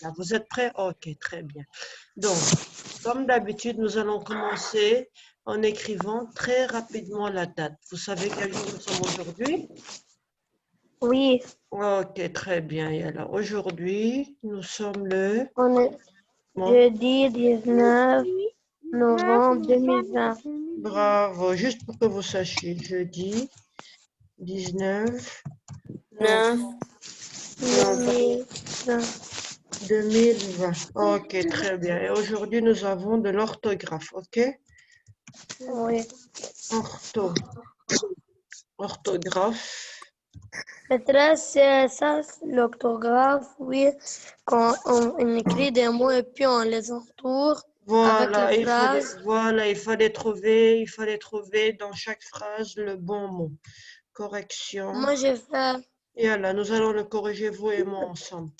Là, vous êtes prêts? Ok, très bien. Donc, comme d'habitude, nous allons commencer en écrivant très rapidement la date. Vous savez quel jour nous sommes aujourd'hui? Oui, Ok, très bien. Et alors, aujourd'hui, nous sommes le on est jeudi 19 novembre 2020. Bravo, juste pour que vous sachiez, jeudi 19 9, novembre 2020. 2020. Ok, très bien. Et aujourd'hui, nous avons de l'orthographe, ok? Oui. Orthographe. Maîtresse, c'est ça, l'orthographe, oui, quand on écrit des mots et puis on les entoure avec les Voilà, phrases. il fallait trouver dans chaque phrase le bon mot. Correction. Moi, j'ai fait, Et là, nous allons le corriger, vous et moi ensemble.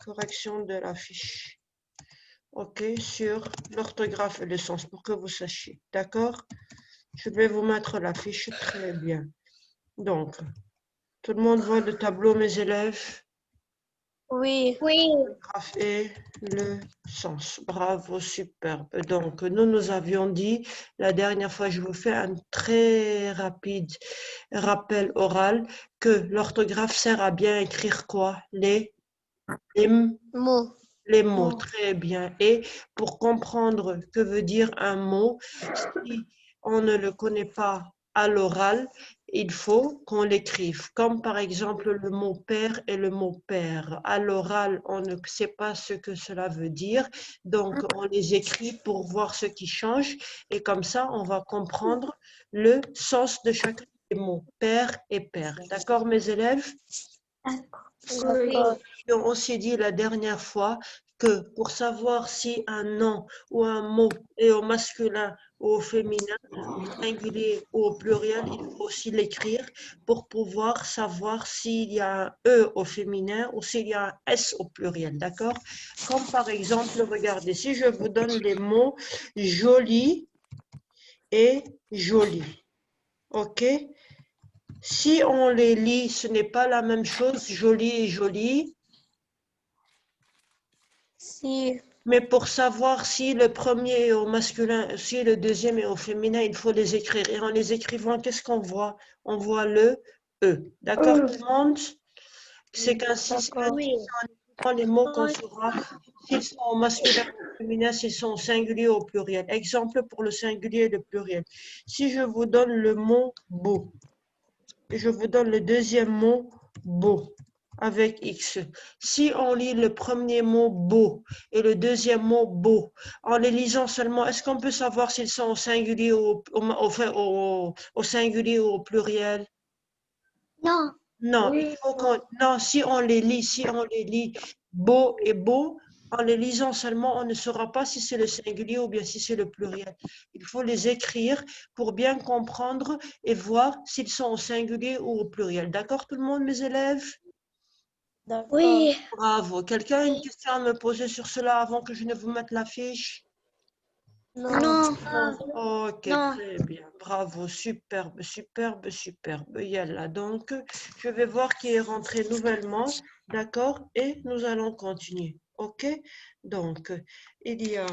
Correction de la fiche. Ok, sur l'orthographe et le sens, pour que vous sachiez. D'accord? Je vais vous mettre la fiche très bien. Donc, tout le monde voit le tableau, mes élèves? oui, L'orthographe et le sens. Bravo, superbe. Donc, nous avions dit, la dernière fois, je vous fais un très rapide rappel oral, que l'orthographe sert à bien écrire quoi? Les, mots. les mots, Mots. très bien. Et pour comprendre que veut dire un mot, si on ne le connaît pas à l'oral, il faut qu'on l'écrive. Comme par exemple le mot père et le mot père. À l'oral, on ne sait pas ce que cela veut dire. Donc, on les écrit pour voir ce qui change. Et comme ça, on va comprendre le sens de chacun des mots, père et père. D'accord, mes élèves? D'accord. On s'est dit la dernière fois que pour savoir si un nom ou un mot est au masculin ou au féminin, au singulier ou au pluriel, il faut aussi l'écrire pour pouvoir savoir s'il y a un E au féminin ou s'il y a un S au pluriel, d'accord? Comme par exemple, regardez, si je vous donne les mots joli et joli, ok? Si on les lit, ce n'est pas la même chose, joli et joli. Si, Mais pour savoir si le premier est au masculin, si le deuxième est au féminin, il faut les écrire. Et en les écrivant, qu'est-ce qu'on voit? On voit le E. D'accord, tout le monde? C'est qu'ainsi, d'accord. en écrivant les mots qu'on saura s'ils sont au masculin ou au féminin, s'ils sont au singulier ou au pluriel. Exemple pour le singulier et le pluriel. Si je vous donne le mot beau, et je vous donne le deuxième mot beau avec X. Si on lit le premier mot beau et le deuxième mot beau, en les lisant seulement, est-ce qu'on peut savoir s'ils sont au singulier ou au singulier ou au pluriel? Non. Non, il faut qu'on, non, si on les lit beau et beau, en les lisant seulement, on ne saura pas si c'est le singulier ou bien si c'est le pluriel. Il faut les écrire pour bien comprendre et voir s'ils sont au singulier ou au pluriel. D'accord, tout le monde, mes élèves? D'accord. Oui. Bravo. Quelqu'un a une question à me poser sur cela avant que je ne vous mette la fiche? Non. Ok, Non. très bien. Bravo, superbe, superbe, superbe. Yalla, donc, je vais voir qui est rentré nouvellement, d'accord? Et nous allons continuer, ok? Donc, il y a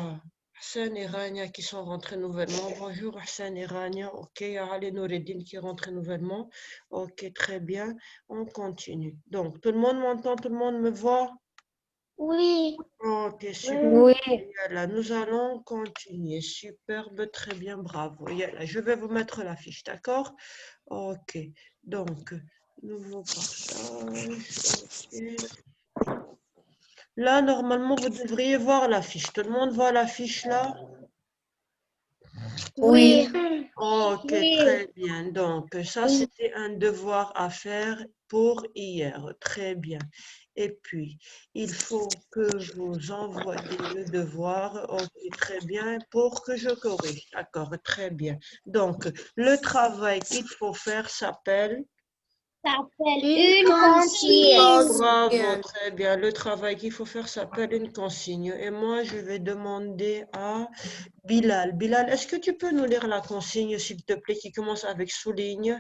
Hassan et Rania qui sont rentrés nouvellement. Bonjour Hassan et Rania, ok? Il y a Ali Noureddin qui est rentré nouvellement. Ok, très bien. On continue. Donc, tout le monde m'entend, tout le monde me voit? Oui. Ok, super. Oui. Yalla, nous allons continuer. Superbe, très bien, bravo. Yalla, je vais vous mettre la fiche, d'accord? Ok, donc, nouveau partage. Ok. Là, normalement, vous devriez voir la fiche. Tout le monde voit la fiche là? Oui. Ok, très bien. Donc, ça, c'était un devoir à faire pour hier. Très bien. Et puis, il faut que vous envoyiez le devoir. Ok, très bien, pour que je corrige. D'accord, très bien. Donc, le travail qu'il faut faire s'appelle... Une consigne. Bravo, très bien. Le travail qu'il faut faire s'appelle une consigne. Et moi, je vais demander à Bilal. Bilal, est-ce que tu peux nous lire la consigne, s'il te plaît, qui commence avec souligne?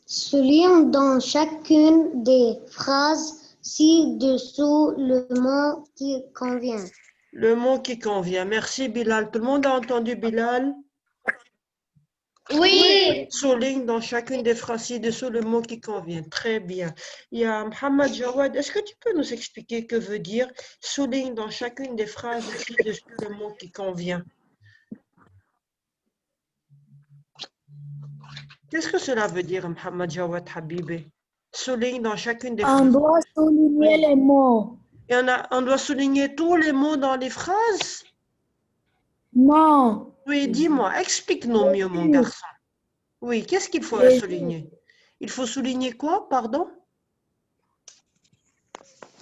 Souligne dans chacune des phrases ci-dessous le mot qui convient. Le mot qui convient. Merci Bilal. Tout le monde a entendu Bilal? Oui. Souligne dans chacune des phrases ci-dessous le mot qui convient. Très bien. Il y a Mohamed Jawad. Est-ce que tu peux nous expliquer que veut dire souligne dans chacune des phrases ci-dessous le mot qui convient? Qu'est-ce que cela veut dire, Mohamed Jawad Habibi? Souligne dans chacune des phrases. On doit souligner les mots. On doit souligner tous les mots dans les phrases? Non. Oui, dis-moi, explique-nous mieux, mon garçon. Oui, qu'est-ce qu'il faut souligner? Il faut souligner quoi, pardon?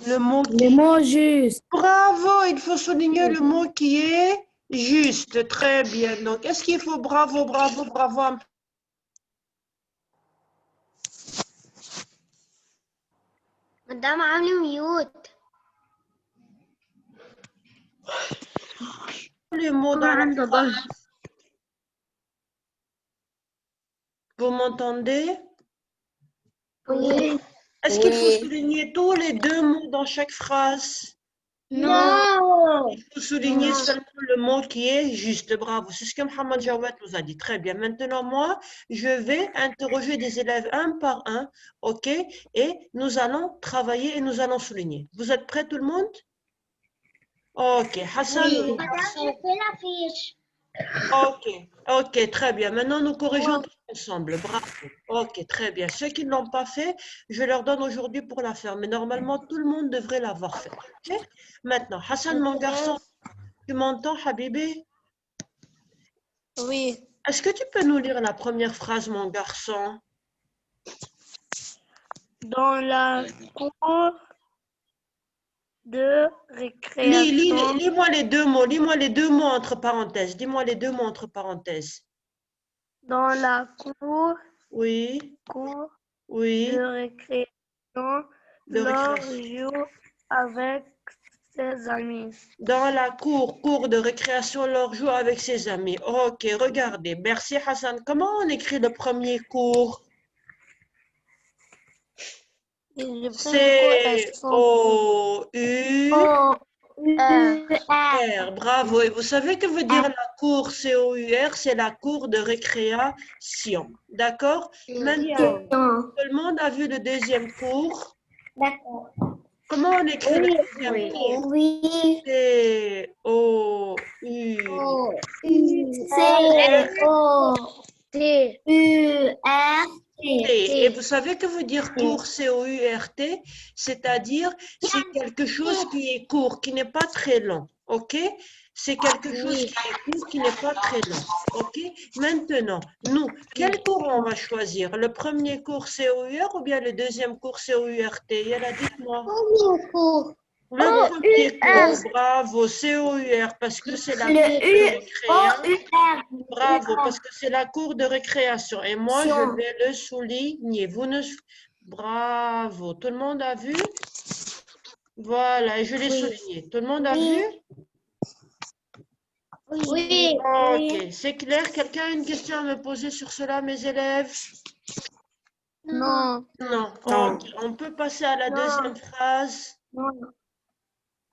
Le mot qui... Les mots justes. Bravo, il faut souligner le mot qui est juste. Très bien. Donc, est-ce qu'il faut bravo, bravo, bravo? Madame عاملة mute. Les mots dans la phrase. Vous m'entendez? Oui. Est-ce qu'il faut souligner tous les deux mots dans chaque phrase? Non. Il faut souligner seulement le mot qui est juste. Bravo. C'est ce que Mohamed Jawad nous a dit. Très bien. Maintenant, moi, je vais interroger des élèves un par un. OK? Et nous allons travailler et nous allons souligner. Vous êtes prêts, tout le monde? OK. Hassan, mon garçon. OK. OK, très bien. Maintenant, nous corrigeons tous ensemble. Bravo. OK, très bien. Ceux qui ne l'ont pas fait, je leur donne aujourd'hui pour la faire. Mais normalement, tout le monde devrait l'avoir fait. OK? Maintenant, Hassan, mon garçon, tu m'entends, Habibi? Oui. Est-ce que tu peux nous lire la première phrase, mon garçon? Dans la cour de récréation. Lis-moi les deux mots. Lis-moi les deux mots entre parenthèses. Dis-moi les deux mots entre parenthèses. Dans la cour Oui, oui. de récréation, De Laure récréation. joue avec ses amis. Dans la cour de récréation, Laure joue avec ses amis. Ok, regardez. Merci Hassan. Comment on écrit le premier cours? C-O-U-R. Bravo. Et vous savez que veut dire la cour C-O-U-R? C'est la cour de récréation. D'accord? Maintenant, tout le monde a vu le deuxième cours? D'accord. Comment on écrit le deuxième cours? Oui. C-O-U-R-T. Et vous savez que veut dire court, C-O-U-R-T? C'est-à-dire, c'est quelque chose qui est court, qui n'est pas très long. OK? C'est quelque chose qui est court, qui n'est pas très long. OK? Maintenant, nous, quel cours on va choisir? Le premier cours C-O-U-R ou bien le deuxième cours C-O-U-R-T? Yalla, dites-moi. Le premier cours, bravo, C-O-U-R, parce que c'est la cour de récréation. Bravo, parce que c'est la cour de récréation. Et moi, je vais le souligner. Bravo. Tout le monde a vu? Voilà, et je l'ai souligné. Tout le monde a vu? Oui. Ok, c'est clair. Quelqu'un a une question à me poser sur cela, mes élèves? Non. Non. Ok, on peut passer à la deuxième phrase.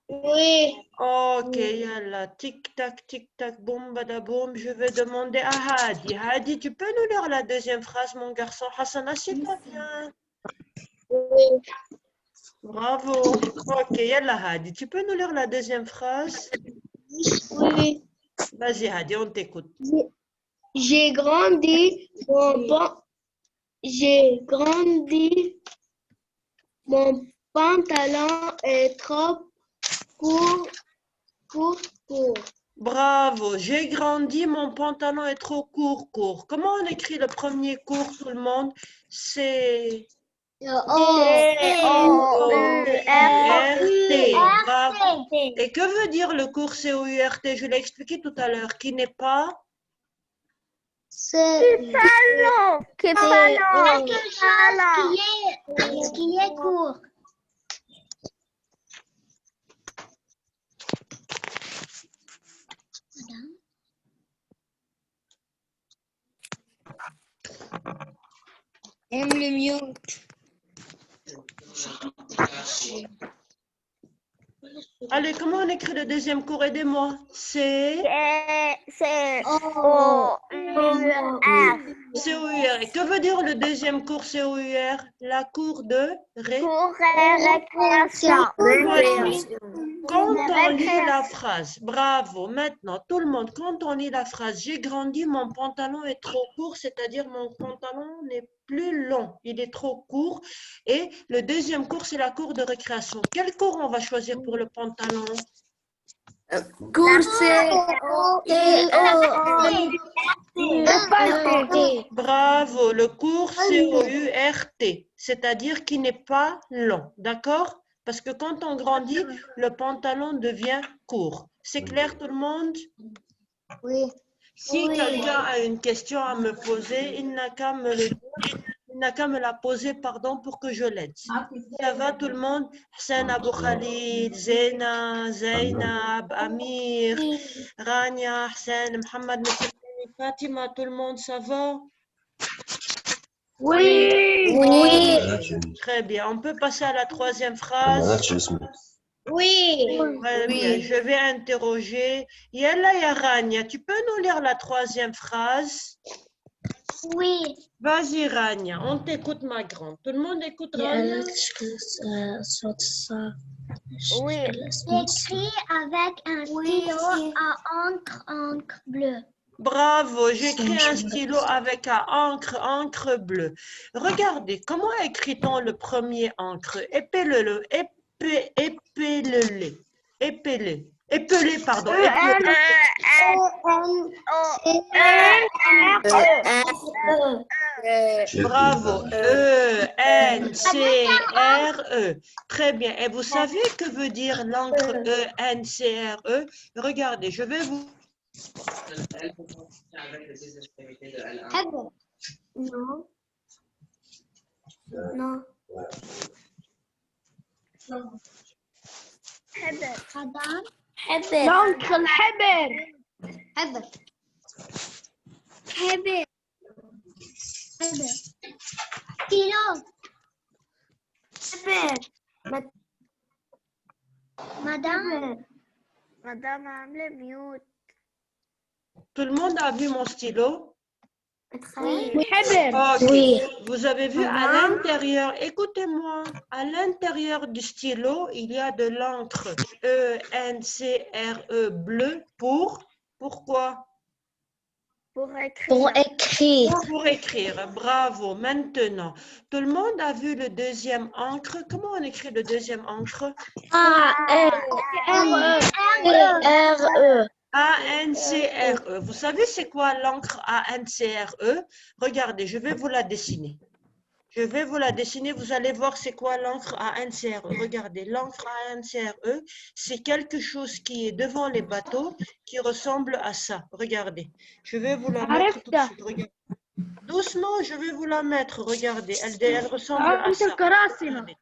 Oui. Ok, yalla, tic-tac, boum, badaboum. Je vais demander à Hadi. Hadi, tu peux nous lire la deuxième phrase, mon garçon? Hassan, assieds-toi bien. Oui. Bravo. Ok, yalla, Hadi. Tu peux nous lire la deuxième phrase? Oui. Vas-y, Hadi, on t'écoute. J'ai grandi mon pantalon est trop court. Bravo. J'ai grandi, mon pantalon est trop court. Comment on écrit le premier cours, tout le monde? C'est C-O-U-R-T. Bravo. Et que veut dire le cours C-O-U-R-T? Je l'ai expliqué tout à l'heure. Qui n'est pas? Qui est court. Aime le mute. Allez, comment on écrit le deuxième cours? Aidez-moi. C-O-U-R. C-O-U-R. Et que veut dire le deuxième cours C-O-U-R? La cour de Cours récréation. Quand on lit la phrase, bravo, maintenant tout le monde, quand on lit la phrase, j'ai grandi, mon pantalon est trop court, c'est-à-dire mon pantalon n'est plus long, il est trop court. Et le deuxième cours, c'est la cour de récréation. Quel cours on va choisir pour le pantalon? Cours Bravo, le cours C-O-U-R-T, c'est-à-dire qui n'est pas long, d'accord? Parce que quand on grandit, le pantalon devient court. C'est clair tout le monde? Oui. Si quelqu'un a une question à me poser, il n'a qu'à me le dire. Il n'a qu'à me la poser, pardon, pour que je l'aide. Ça va tout le monde? Hassan, Abou Khalid, Zena, Zainab, Amir, Rania, Hassan, Mohamed, Fatima, tout le monde, ça va? Oui. Très bien. On peut passer à la troisième phrase. Oui. Très bien. Je vais interroger. Yalla ya Rania, tu peux nous lire la troisième phrase? Oui. Vas-y Rania, on t'écoute ma grande. Tout le monde écoute Rania? Oui. J'écris avec un stylo à encre bleue. Bravo, j'écris un stylo avec un encre bleue. Regardez, comment écrit-on le premier encre? Épelez-le, épelez, pardon. Bravo, E-N-C-R-E. Très bien. Et vous savez que veut dire l'encre E-N-C-R-E? Regardez, je vais vous... Non. Non. حبر l'encre الحبر حبر حبر stylo حبر madame عاملة mute. Tout le monde a vu mon stylo? Oui. Ok. Oui. Vous avez vu à l'intérieur, écoutez-moi, à l'intérieur du stylo, il y a de l'encre E-N-C-R-E bleu pourquoi? Pour écrire. Pour écrire. Pour écrire, bravo. Maintenant, tout le monde a vu le deuxième encre. Comment on écrit le deuxième encre? A-N-C-R-E. A-N-C-R-E. Vous savez c'est quoi l'encre A-N-C-R-E? Regardez, je vais vous la dessiner. Je vais vous la dessiner, vous allez voir c'est quoi l'encre A-N-C-R-E. Regardez, l'encre A-N-C-R-E, c'est quelque chose qui est devant les bateaux qui ressemble à ça. Regardez, je vais vous la mettre tout de suite. Regardez. Doucement, je vais vous la mettre. Regardez, elle ressemble à ça. Regardez.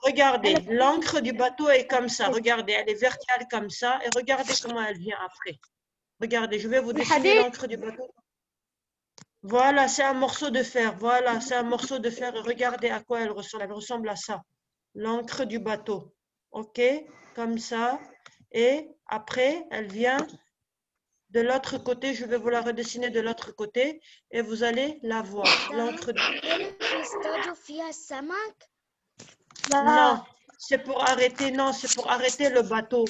Regardez, l'encre du bateau est comme ça. Regardez, elle est verticale comme ça. Et regardez comment elle vient après. Regardez, je vais vous dessiner l'encre du bateau. Voilà, c'est un morceau de fer. Voilà, c'est un morceau de fer. Et regardez à quoi elle ressemble. Elle ressemble à ça. L'encre du bateau. OK? Comme ça. Et après, elle vient de l'autre côté. Je vais vous la redessiner de l'autre côté. Et vous allez la voir. L'encre du Non, c'est pour arrêter. Non, c'est pour arrêter le bateau.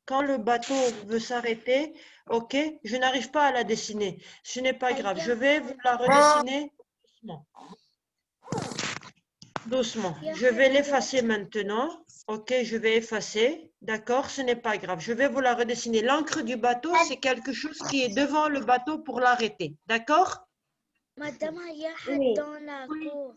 Quand le bateau veut s'arrêter, ok, je n'arrive pas à la dessiner. Ce n'est pas grave. Je vais vous la redessiner doucement. Doucement. Je vais l'effacer maintenant. Ok, je vais effacer. D'accord, ce n'est pas grave. Je vais vous la redessiner. L'encre du bateau, c'est quelque chose qui est devant le bateau pour l'arrêter. D'accord? Madame, il y a dans la cour.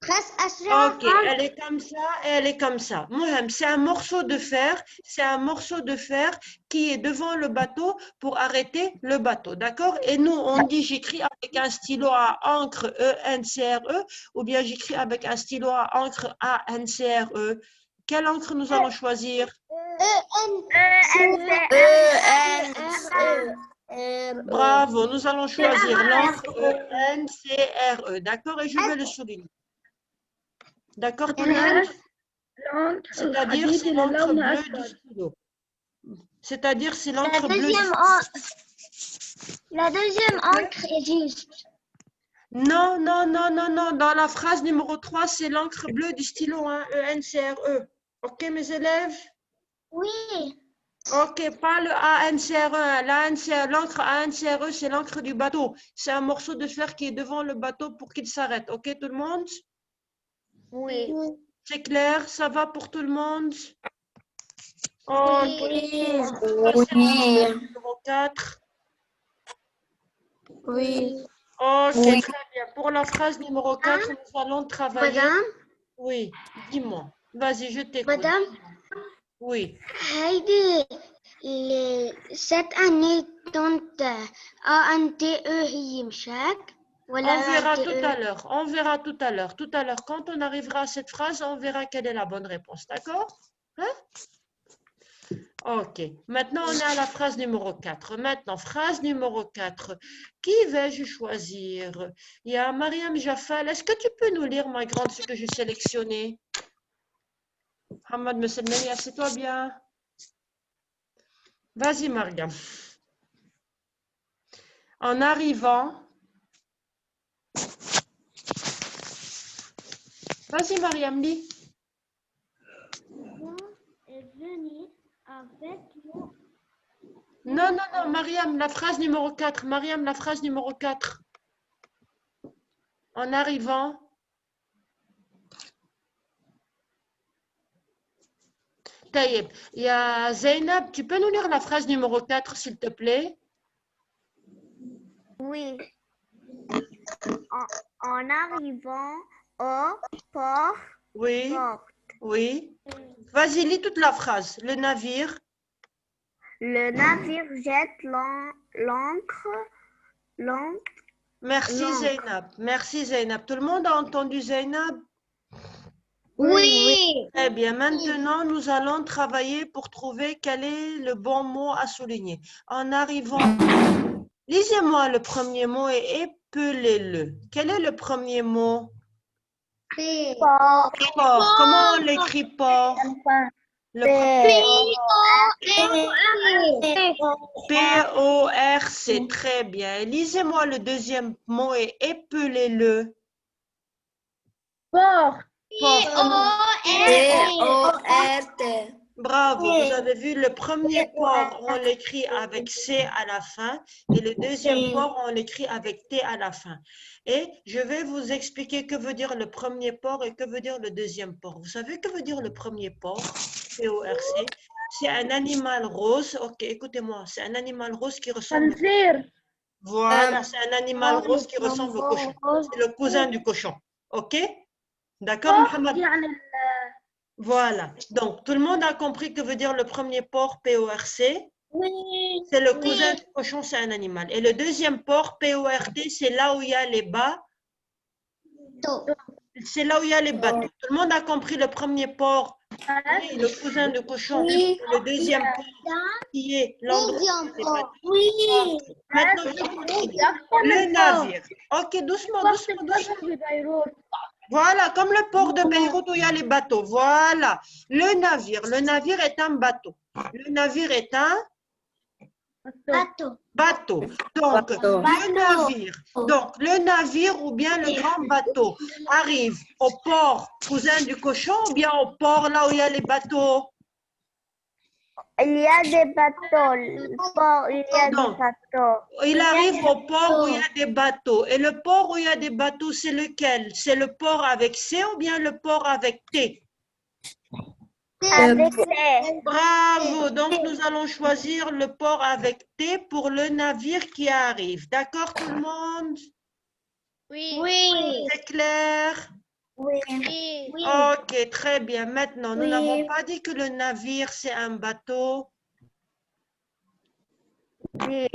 Ok, elle est comme ça et elle est comme ça. Mohamed, c'est un morceau de fer. C'est un morceau de fer qui est devant le bateau pour arrêter le bateau. D'accord? Et nous, on dit j'écris avec un stylo à encre E-N-C-R-E ou bien j'écris avec un stylo à encre A-N-C-R-E. Quelle encre nous allons choisir? Bravo, nous allons choisir l'encre E-N-C-R-E. D'accord? Et je vais le souligner. D'accord tout le monde? لونك C'est-à-dire الحديد c'est اللي l'encre لونه bleue du أسود. stylo. C'est-à-dire c'est La l'encre bleue du deuxième, la deuxième encre est juste. Non, non, non, non, non. Dans la phrase numéro 3, c'est l'encre bleue du stylo, hein, E-N-C-R-E. OK, mes élèves? Oui. OK, pas le A-N-C-R-E. L'encre A-N-C-R-E, c'est l'encre du bateau. C'est un morceau de fer qui est devant le bateau pour qu'il s'arrête. OK, tout le monde? Oui. C'est clair? Ça va pour tout le monde? OK. Oui. Numéro 4. Oui. OK, très bien. Pour la phrase numéro 4, nous allons travailler. Madame, Oui, dis-moi. Vas-y, je t'écoute. madame, Oui. هيدي cette année دونت ANTE هي مشاك ولا On verra ANTE؟ tout à l'heure. On verra tout à l'heure. Tout à l'heure, quand on arrivera à cette phrase, on verra quelle est la bonne réponse. D'accord? Hein? OK. Maintenant, on est à la phrase numéro 4. Maintenant, phrase numéro 4. Qui vais-je choisir? Il y a Mariam Jaffal. Est-ce que tu peux nous lire, ma grande, ce que j'ai sélectionné? Hamad Messelmeni, assieds-toi bien. Vas-y, Mariam. En arrivant. Vas-y, Mariam, lis. venir avec moi. Non, non, non, Mariam, la phrase numéro 4. Mariam, la phrase numéro 4. En arrivant. Taïeb. Il y a Zainab, tu peux nous lire la phrase numéro 4, s'il te plaît? Oui. En arrivant au port. Oui. Oui. Vas-y, lis toute la phrase. Le navire. Le navire jette l'ancre. Merci, Zainab. Merci, Zainab. Tout le monde a entendu Zainab? Oui. Très bien. Maintenant, nous allons travailler pour trouver quel est le bon mot à souligner. En arrivant, lisez-moi le premier mot et épelez-le. Quel est le premier mot? Port. Port. Comment on l'écrit port? Le premier P-O-R, c'est très bien. Lisez-moi le deuxième mot et épelez-le. Porte. P-O-R-T. Bravo, vous avez vu, le premier port, on l'écrit avec C à la fin et le deuxième port, on l'écrit avec T à la fin. Et je vais vous expliquer que veut dire le premier port et que veut dire le deuxième port. Vous savez que veut dire le premier port? P-O-R-C. C'est un animal rose. Ok, écoutez-moi, c'est un animal rose qui ressemble. خنزير. Voilà, c'est un animal rose qui ressemble au cochon. C'est le cousin du cochon. Ok? D'accord, Mohamed? يعني Voilà. Donc, tout le monde a compris que veut dire le premier port, P-O-R-C. Oui. C'est le cousin du cochon, c'est un animal. Et le deuxième port, P-O-R-T, c'est là où il y a les bas. C'est là où il y a les bateaux. Tout le monde a compris le premier port, qui est le cousin du cochon. Oui. Et le deuxième port, qui est l'endroit des bateaux. Oui. Maintenant, je continue. Le navire. Ok, doucement, doucement, doucement. ببيروت. Voilà, comme le port de Beyrouth où il y a les bateaux. Voilà. Le navire. Le navire est un bateau. Le navire est un bateau. Donc, le navire ou bien le grand bateau arrive au port cousin du cochon ou bien au port là où il y a les bateaux? Il y a des bateaux. Le port, il y a des bateaux. Il arrive au port où il y a des bateaux. Et le port où il y a des bateaux, c'est lequel? C'est le port avec C ou bien le port avec T? Avec C. Bravo. Donc, nous allons choisir le port avec T pour le navire qui arrive. D'accord, tout le monde? Oui. C'est clair? Oui. Ok, très bien. Maintenant, nous n'avons pas dit que le navire, c'est un bateau. Oui.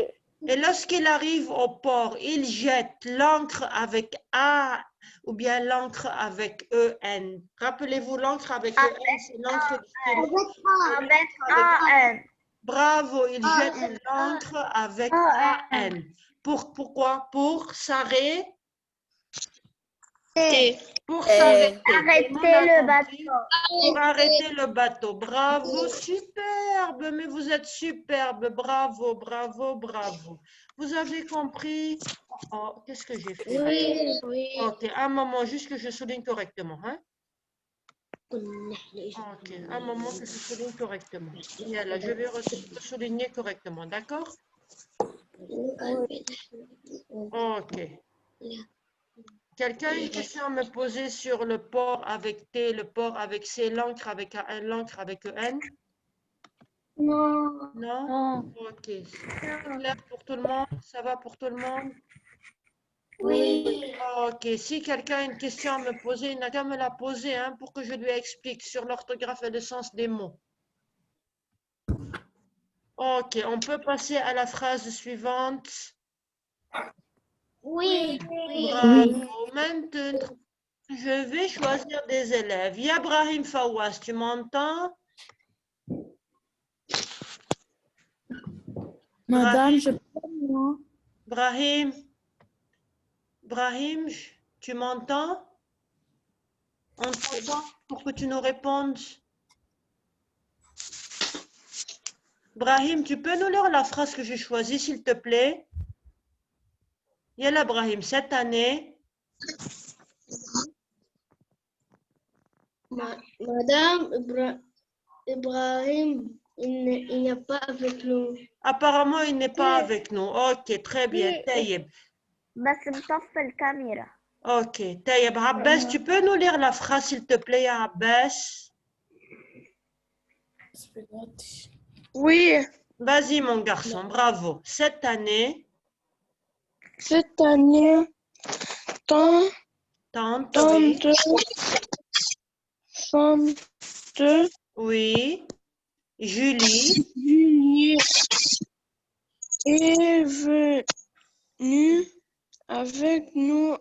Et lorsqu'il arrive au port, il jette l'ancre avec A ou bien l'ancre avec EN. Rappelez-vous, l'ancre avec EN, c'est l'ancre du stylo. Avec AN. Bravo, il jette l'ancre avec AN. Pourquoi? Pour s'arrêter. Pour s'arrêter. Arrêtez Tout le monde a le compris? bateau. Pour arrêter le bateau. Bravo, superbe, mais vous êtes superbe. Bravo, bravo, bravo. Vous avez compris? Oh, qu'est-ce que j'ai fait? Oui. Ok, un moment, juste que je souligne correctement. Hein? Ok, un moment que je souligne correctement. Et là, je vais souligner correctement, d'accord? Ok. Quelqu'un a une question à me poser sur le port avec T, le port avec C, l'encre avec un, l'encre avec N? Non. Non? Ok. C'est clair pour tout le monde? Ça va pour tout le monde? Oui. Ok. Si quelqu'un a une question à me poser, il n'a qu'à me la poser hein, pour que je lui explique sur l'orthographe et le sens des mots. Ok. On peut passer à la phrase suivante. Oui. Bravo. Maintenant, je vais choisir des élèves. Yabrahim Fawaz, tu m'entends? Madame, je peux moi. Brahim, tu m'entends? On t'entend pour que tu nous répondes. Brahim, tu peux nous lire la phrase que j'ai choisie, s'il te plaît? Yalla, Brahim, cette année. Madame Ibrahim, il n'est pas avec nous. Apparemment, il n'est pas avec nous. Ok, très bien. Taïeb. بس مطفي الكاميرا. Ok, Taïeb. Abbas, tu peux nous lire la phrase, s'il te plaît, ya Abbas? Oui, Vas-y, mon garçon, bravo. Cette année, cette année, tante, oui. Tante Oui. Julie. Julie est venue avec nous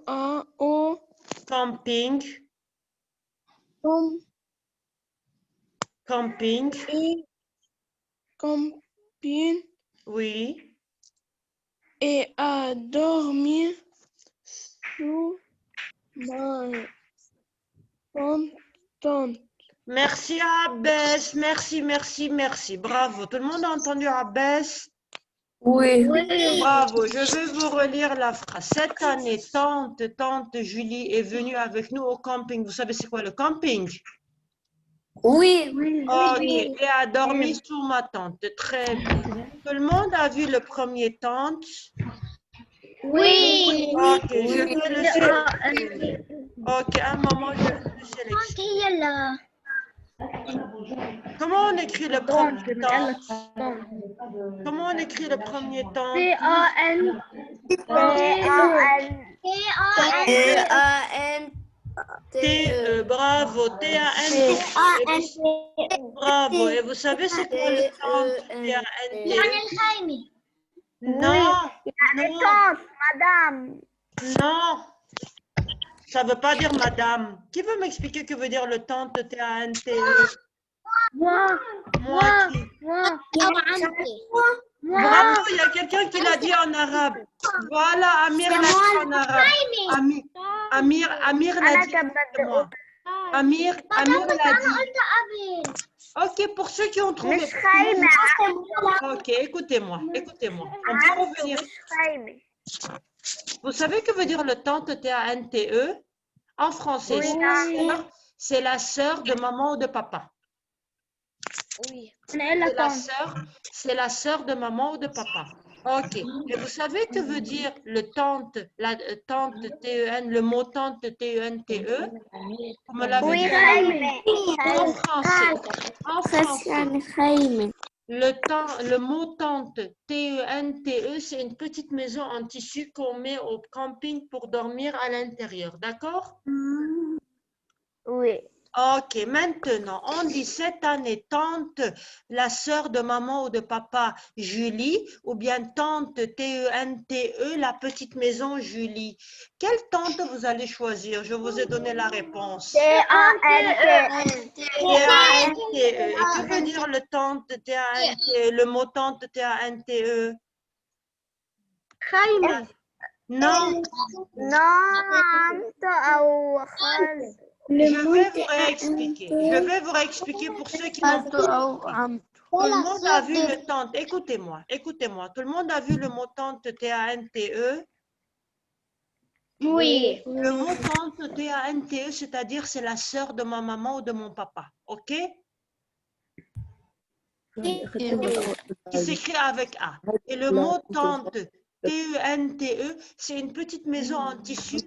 au Camping. Camping. camping Oui. et a dormi sous ma tente. Merci Abbas. Merci. Bravo. Tout le monde a entendu Abbas? Oui. Bravo. Je vais vous relire la phrase. Cette année, tante Julie est venue avec nous au camping. Vous savez c'est quoi le camping? Oui. Ok. Et a dormi sous ma tente. Très bien. Tout le monde a vu le premier tente? Oui. Ok, je vais le sélectionner. Ok, un moment, je vais le sélectionner. Comment on écrit le premier tente? Comment on écrit le premier tente? T-A-N. T-E, bravo, T-A-N-T-E. Bravo, et vous savez c'est quoi le tente? T-A-N-T-E? Non, Madame. non. Ça ne veut pas dire madame. Qui veut m'expliquer que veut dire le tente T-A-N-T-E? Moi. Qui? Bravo, il y a quelqu'un qui l'a dit en arabe. Voilà, Amir l'a dit en arabe. Amir l'a dit. Moi. Amir l'a dit. Ok, pour ceux qui ont trouvé. Ok, écoutez-moi. On peut revenir. Vous savez que veut dire le tante T-A-N-T-E? En français, c'est la sœur de maman ou de papa. Oui. C'est la sœur de maman ou de papa. Ok. Et vous savez que veut dire le tante, la tante T-E-N, le mot tante T-E-N-T-E? Vous me l'avez dit en français. Le mot tente T-E-N-T-E, c'est une petite maison en tissu qu'on met au camping pour dormir à l'intérieur. D'accord? Oui. Ok, maintenant, on dit cette année tante, la sœur de maman ou de papa, Julie, ou bien tante, T-E-N-T-E, la petite maison, Julie. Quelle tante vous allez choisir? Je vous ai donné la réponse. T-A-N-T. T-A-N-T-E. Et que veut dire le tante, T-A-N-T-E, le mot tante, T-A-N-T-E? Non, نمت أو خرجت. je vais vous réexpliquer. Je vais vous réexpliquer pour ceux qui n'ont pas compris. Tout le monde a vu le tante. Écoutez-moi, écoutez-moi. Tout le monde a vu le mot tante, T-A-N-T-E. Oui. Le mot tante, T-A-N-T-E, c'est-à-dire c'est la sœur de ma maman ou de mon papa. OK? Qui s'écrit avec A. Et le mot tante, T-E-N-T-E, c'est une petite maison en tissu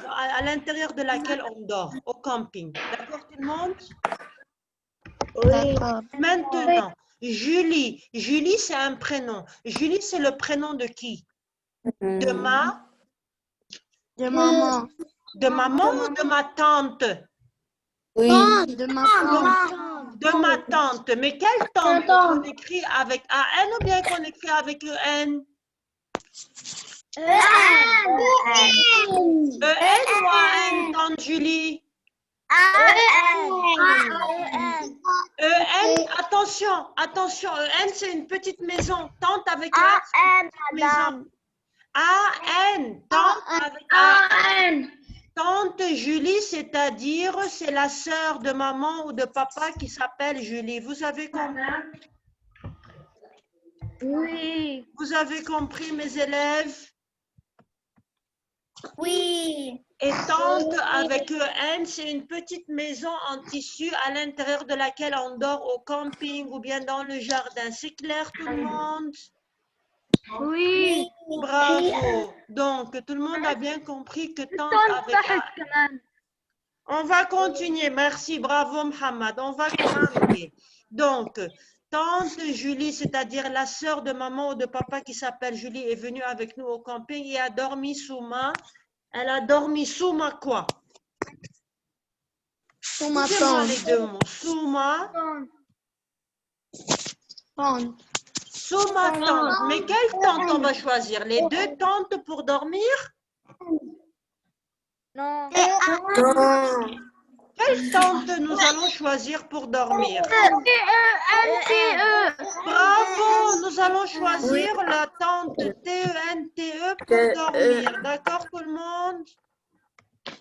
à l'intérieur de laquelle on dort, au camping. D'accord tout le monde? D'accord. Maintenant, Julie. Julie, c'est un prénom. Julie, c'est le prénom de qui? De ma? De maman. De maman ou de ma tante? Oui. De ma tante. De ma tante. Mais quelle tante qu'on écrit avec A-N ou bien qu'on écrit avec E-N? E-N ou A-N, tante Julie? E-N, attention, attention, E-N, c'est une petite maison. Tante avec A-N, maison. A-N, tante avec A-N. Tante Julie, c'est-à-dire, c'est la sœur de maman ou de papa qui s'appelle Julie. Vous avez compris? Oui. Vous avez compris, mes élèves? Oui. Et tante avec E-N, c'est une petite maison en tissu à l'intérieur de laquelle on dort au camping ou bien dans le jardin. C'est clair, tout le monde? Oui. Bravo. Donc, tout le monde a bien compris que tante avec A-N. On va continuer. Merci, bravo Mohamed. On va continuer. Donc, tante Julie, c'est-à-dire la sœur de maman ou de papa qui s'appelle Julie, est venue avec nous au camping et a dormi sous ma. Elle a dormi sous ma quoi? Sous ma Dites-moi tante. les deux mots. Sous ma. Tante. Sous ma tante. Mais quelle tante on va choisir? Les deux tantes pour dormir? Non. Quelle tante nous allons choisir pour dormir? Bravo, nous allons choisir la tante T-E-N-T-E pour dormir. D'accord tout le monde?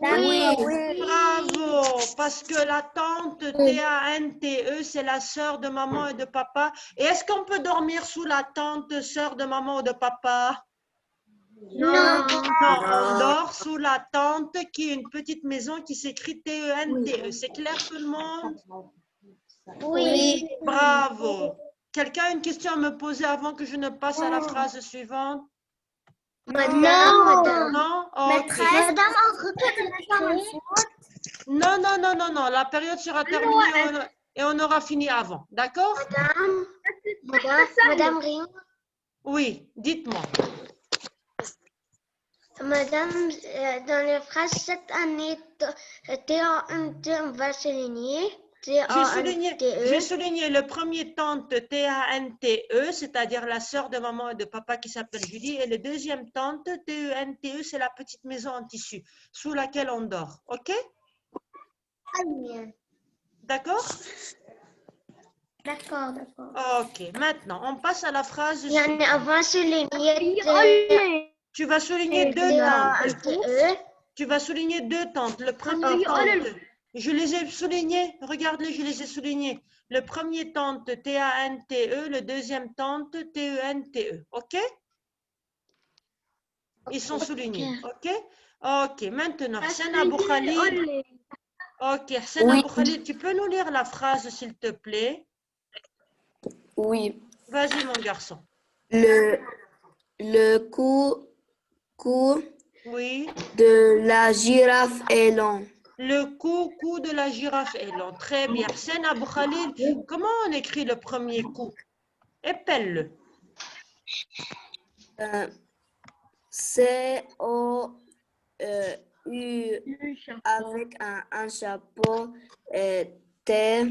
Oui. Bravo, parce que la tante T-A-N-T-E, c'est la sœur de maman et de papa. Et est-ce qu'on peut dormir sous la tante sœur de maman ou de papa? Non. Non, on dort sous la tente qui est une petite maison qui s'écrit T-E-N-T-E. C'est clair tout le monde? Oui. Bravo. Quelqu'un a une question à me poser avant que je ne passe à la phrase suivante? Madame. Non? Ok. Madame, Non, non, non, non, non. La période sera terminée et on aura fini avant. D'accord? Madame Ring. Oui, dites-moi. Madame, dans les phrases cette année, T-A-N-T, on va souligner. J'ai souligné le premier tante T-A-N-T-E, c'est-à-dire la sœur de maman et de papa qui s'appelle Julie, et le deuxième tante T-E-N-T-E, c'est la petite maison en tissu sous laquelle on dort. OK? D'accord? D'accord. OK. Maintenant, on passe à la phrase Il y en suivante. a avant souligner Tu vas souligner deux tantes. Tu vas souligner deux tantes. Le premier tante, je les ai soulignés. Regarde-les, je les ai soulignés. Le premier tante, T-A-N-T-E. Le deuxième tante, T-E-N-T-E. OK? Ils sont soulignés. OK? OK. Maintenant, Hassan Abou Khalid. OK. Hassan Abou Khalid, tu peux nous lire la phrase, s'il te plaît? Oui. Vas-y, mon garçon. Le cou Oui. de la girafe est long. Le cou de la girafe est long. Très bien. Hassan Abou Khalid, comment on écrit le premier coup? Épelle-le. C-O-U avec un chapeau T.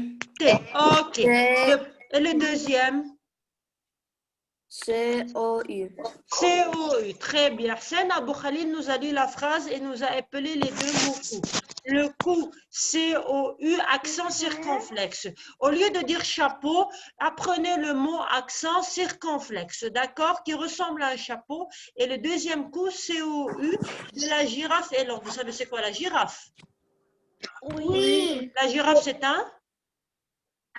OK. Et le deuxième? C-O-U. C-O-U. Très bien. Hassan Abou Khalid nous a lu la phrase et nous a appelé les deux mots coups. le cou, C-O-U, accent circonflexe. Au lieu de dire chapeau, apprenez le mot accent circonflexe, d'accord, qui ressemble à un chapeau. Et le deuxième coup, C-O-U, de la girafe et l'on. Vous savez c'est quoi la girafe? Oui. La girafe, c'est un?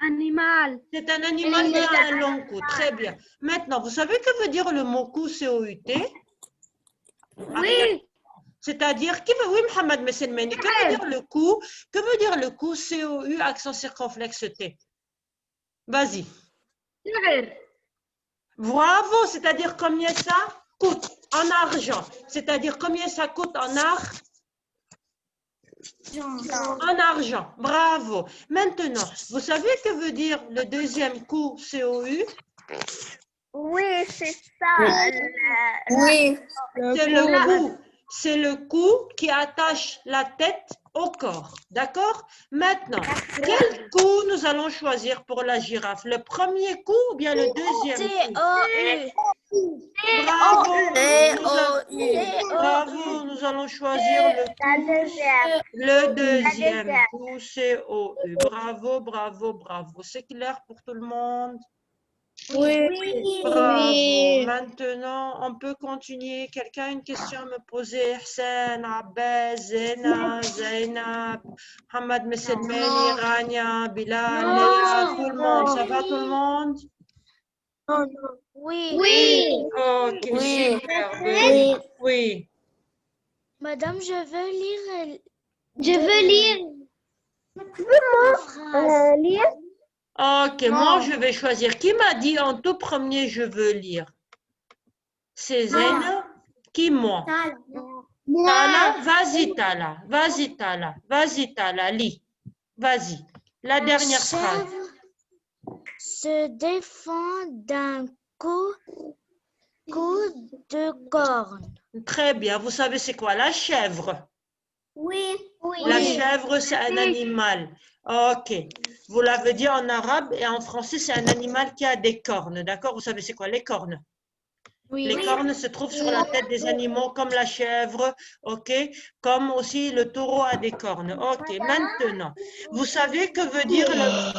Animal. C'est un animal qui a un long cou. Très bien. Maintenant, vous savez que veut dire le mot cou, C-O-U-T? Oui. C'est-à-dire, qui veut, oui, Mohamed Messelmeni, que veut dire le cou? Que veut dire le cou, C-O-U, accent circonflexe T? Vas-y. Bravo, c'est-à-dire combien ça coûte en argent. C'est-à-dire combien ça coûte en argent. Bravo. Maintenant, vous savez que veut dire le deuxième coup, C-O-U? Oui, c'est ça. Oui. C'est le cou. C'est le cou qui attache la tête au corps. D'accord? Maintenant, quel cou nous allons choisir pour la girafe? Le premier coup ou bien le deuxième coup? Bravo. Bravo, nous allons choisir le deuxième coup, C-O-U. Bravo, bravo, bravo. C'est clair pour tout le monde? Oui. Bravo. Maintenant, on peut continuer. Quelqu'un a une question à me poser? Hussein, Abbas, Zena, Zainab, Mohamed Messelmeni, Rania, Bilal, Léa, tout le monde. Ça va tout le monde? Oui. Ok, Oui. super. Oui. Oui. Madame, je veux lire. Je veux lire. Lire. Ok, moi je vais choisir. Qui m'a dit en tout premier je veux lire? C'est Zainab? Qui moi? Tala, vas-y Tala, vas-y Tala, vas-y Tala, lis. Vas-y. La dernière phrase. Se défend d'un coup de corne. Très bien. Vous savez c'est quoi? La chèvre. Oui. La chèvre, c'est un animal. Ok. Vous l'avez dit en arabe et en français, c'est un animal qui a des cornes. D'accord? Vous savez c'est quoi les cornes? Les cornes se trouvent sur la tête des animaux comme la chèvre, ok? Comme aussi le taureau a des cornes. Ok, maintenant, vous savez que veut dire le...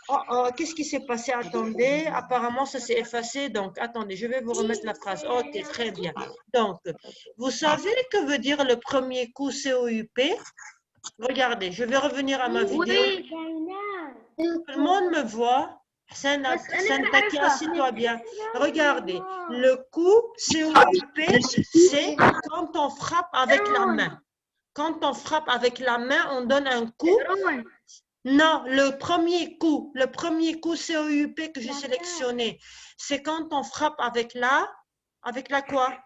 Oh, oh, qu'est-ce qui s'est passé? Attendez, apparemment ça s'est effacé, donc attendez, je vais vous remettre la phrase. Ok, très bien. Donc, vous savez que veut dire le premier coup C-O-U-P? Regardez, je vais revenir à ma vidéo. Tout le monde me voit? Taki, assis-toi bien. Regardez, le coup C-O-U-P, c'est quand on frappe avec la main. Quand on frappe avec la main, on donne un coup. Non, le premier coup C-O-U-P que j'ai sélectionné, c'est quand on frappe avec la quoi?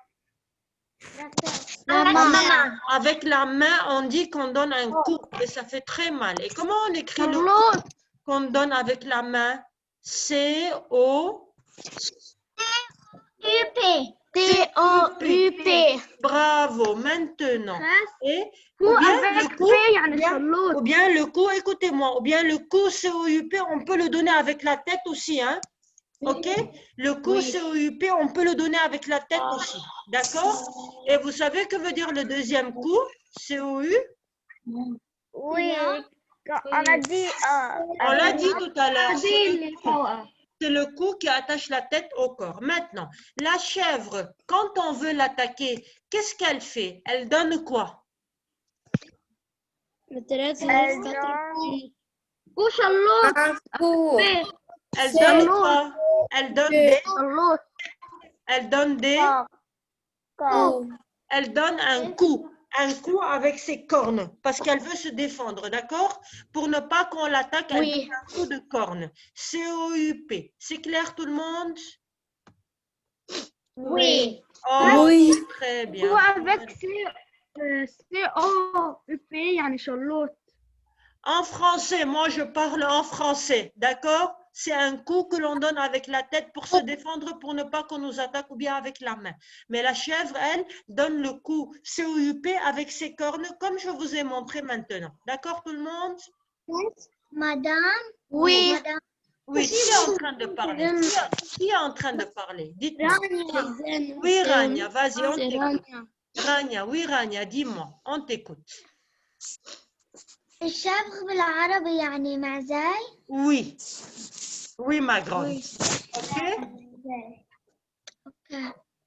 Avec la main, on dit qu'on donne un coup et ça fait très mal. Et comment on écrit le coup qu'on donne avec la main? C-O-U-P. Bravo, maintenant. Et ou bien le coup, écoutez-moi, ou bien le coup C-O-U-P, on peut le donner avec la tête aussi, hein? Ok? Le coup C-O-U-P, on peut le donner avec la tête aussi. D'accord? Et vous savez que veut dire le deuxième coup? C-O-U? Oui. On a dit. On l'a dit tout à l'heure. C'est le cou qui attache la tête au corps. Maintenant, la chèvre, quand on veut l'attaquer, qu'est-ce qu'elle fait? Elle donne quoi? Un coup. Elle donne quoi? Elle donne un coup avec ses cornes, parce qu'elle veut se défendre, d'accord? Pour ne pas qu'on l'attaque, elle donne un coup de corne. C-O-U-P. C'est clair tout le monde? Oui. Oh, Oui. très bien. avec C-O-U-P, يعني شلوط. En français, moi je parle en français, d'accord? C'est un coup que l'on donne avec la tête pour se défendre, pour ne pas qu'on nous attaque ou bien avec la main. Mais la chèvre, elle, donne le coup C-O-U-P avec ses cornes, comme je vous ai montré maintenant. D'accord tout le monde? Madame? Oui. Madame. Oui, qui est en train de parler? Qui est en train de parler? Dites-moi. Oui, Rania, vas-y, on t'écoute. Rania, oui, Rania, dis-moi, on t'écoute. الشبغ بالعربي يعني معزاي؟ Oui. Oui, ma grande. OK?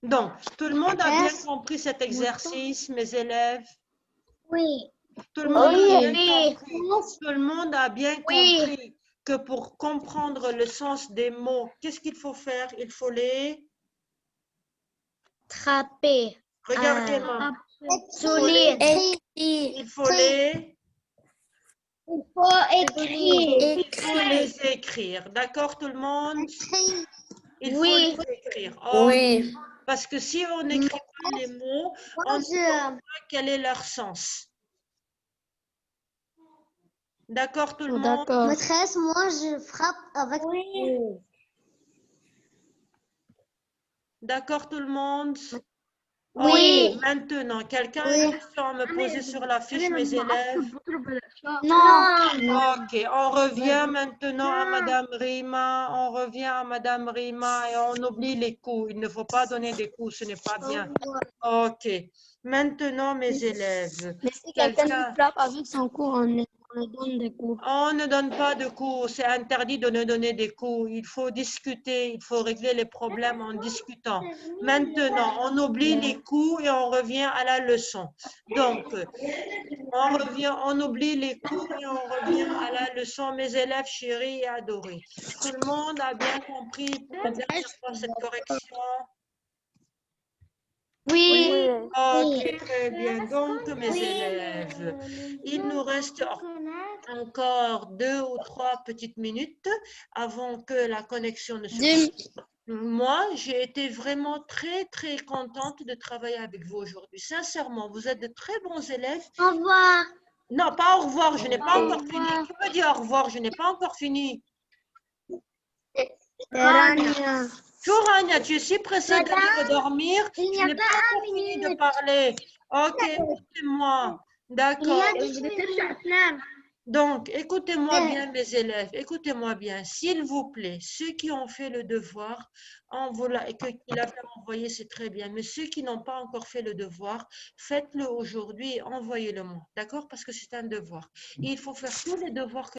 Donc, tout le monde a bien compris cet exercice, mes élèves? Oui. Tout le monde a bien Oui. compris. Tout le monde a bien compris que pour comprendre le sens des mots, qu'est-ce qu'il faut faire? Il faut les... Trapper. Regardez-moi. Soulier. Il faut les... Il faut écrire. Il faut les écrire. D'accord, tout le monde? Il faut Oui. les écrire. Oh, Oui. parce que si on n'écrit pas les mots, on ne sait Bonjour. pas quel est leur sens. D'accord, tout le monde? D'accord. Maîtresse, moi je frappe avec. D'accord, tout le monde? Oui. Ok, maintenant, quelqu'un a une question à me poser sur la fiche, mes élèves? Non. Ok, on revient maintenant à Madame Rima. On revient à Madame Rima et on oublie les coups. Il ne faut pas donner des coups, ce n'est pas bien. Ok, maintenant, mes élèves. Mais si quelqu'un Quelqu'un... nous frappe avec son cours, on donne des coups. On ne donne pas de coups, c'est interdit de ne donner des coups. Il faut discuter, il faut régler les problèmes en discutant. Maintenant, on oublie les coups et on revient à la leçon. Donc, on oublie les coups et on revient à la leçon, mes élèves chéris et adorés. Tout le monde a bien compris pour la dernière fois cette correction? Oui. Ok, très bien. Donc, mes élèves, il nous reste encore 2 ou 3 petites minutes avant que la connexion ne se coupe. Moi, j'ai été vraiment très, très contente de travailler avec vous aujourd'hui. Sincèrement, vous êtes de très bons élèves. Au revoir. Non, pas au revoir, je n'ai pas encore fini. Qui me dit au revoir? Je n'ai pas encore fini. Rania. Chourania, tu es si pressée d'aller dormir. Il n'y Je a n'ai pas pas un encore fini de minute. parler. Ok, écoutez-moi. Il y D'accord. a 10 minutes. Donc, écoutez-moi bien, mes élèves, écoutez-moi bien. S'il vous plaît, ceux qui ont fait le devoir, et qu'il avait envoyé, c'est très bien. Mais ceux qui n'ont pas encore fait le devoir, faites-le aujourd'hui et envoyez-le moi. D'accord? Parce que c'est un devoir. Et il faut faire tous les devoirs que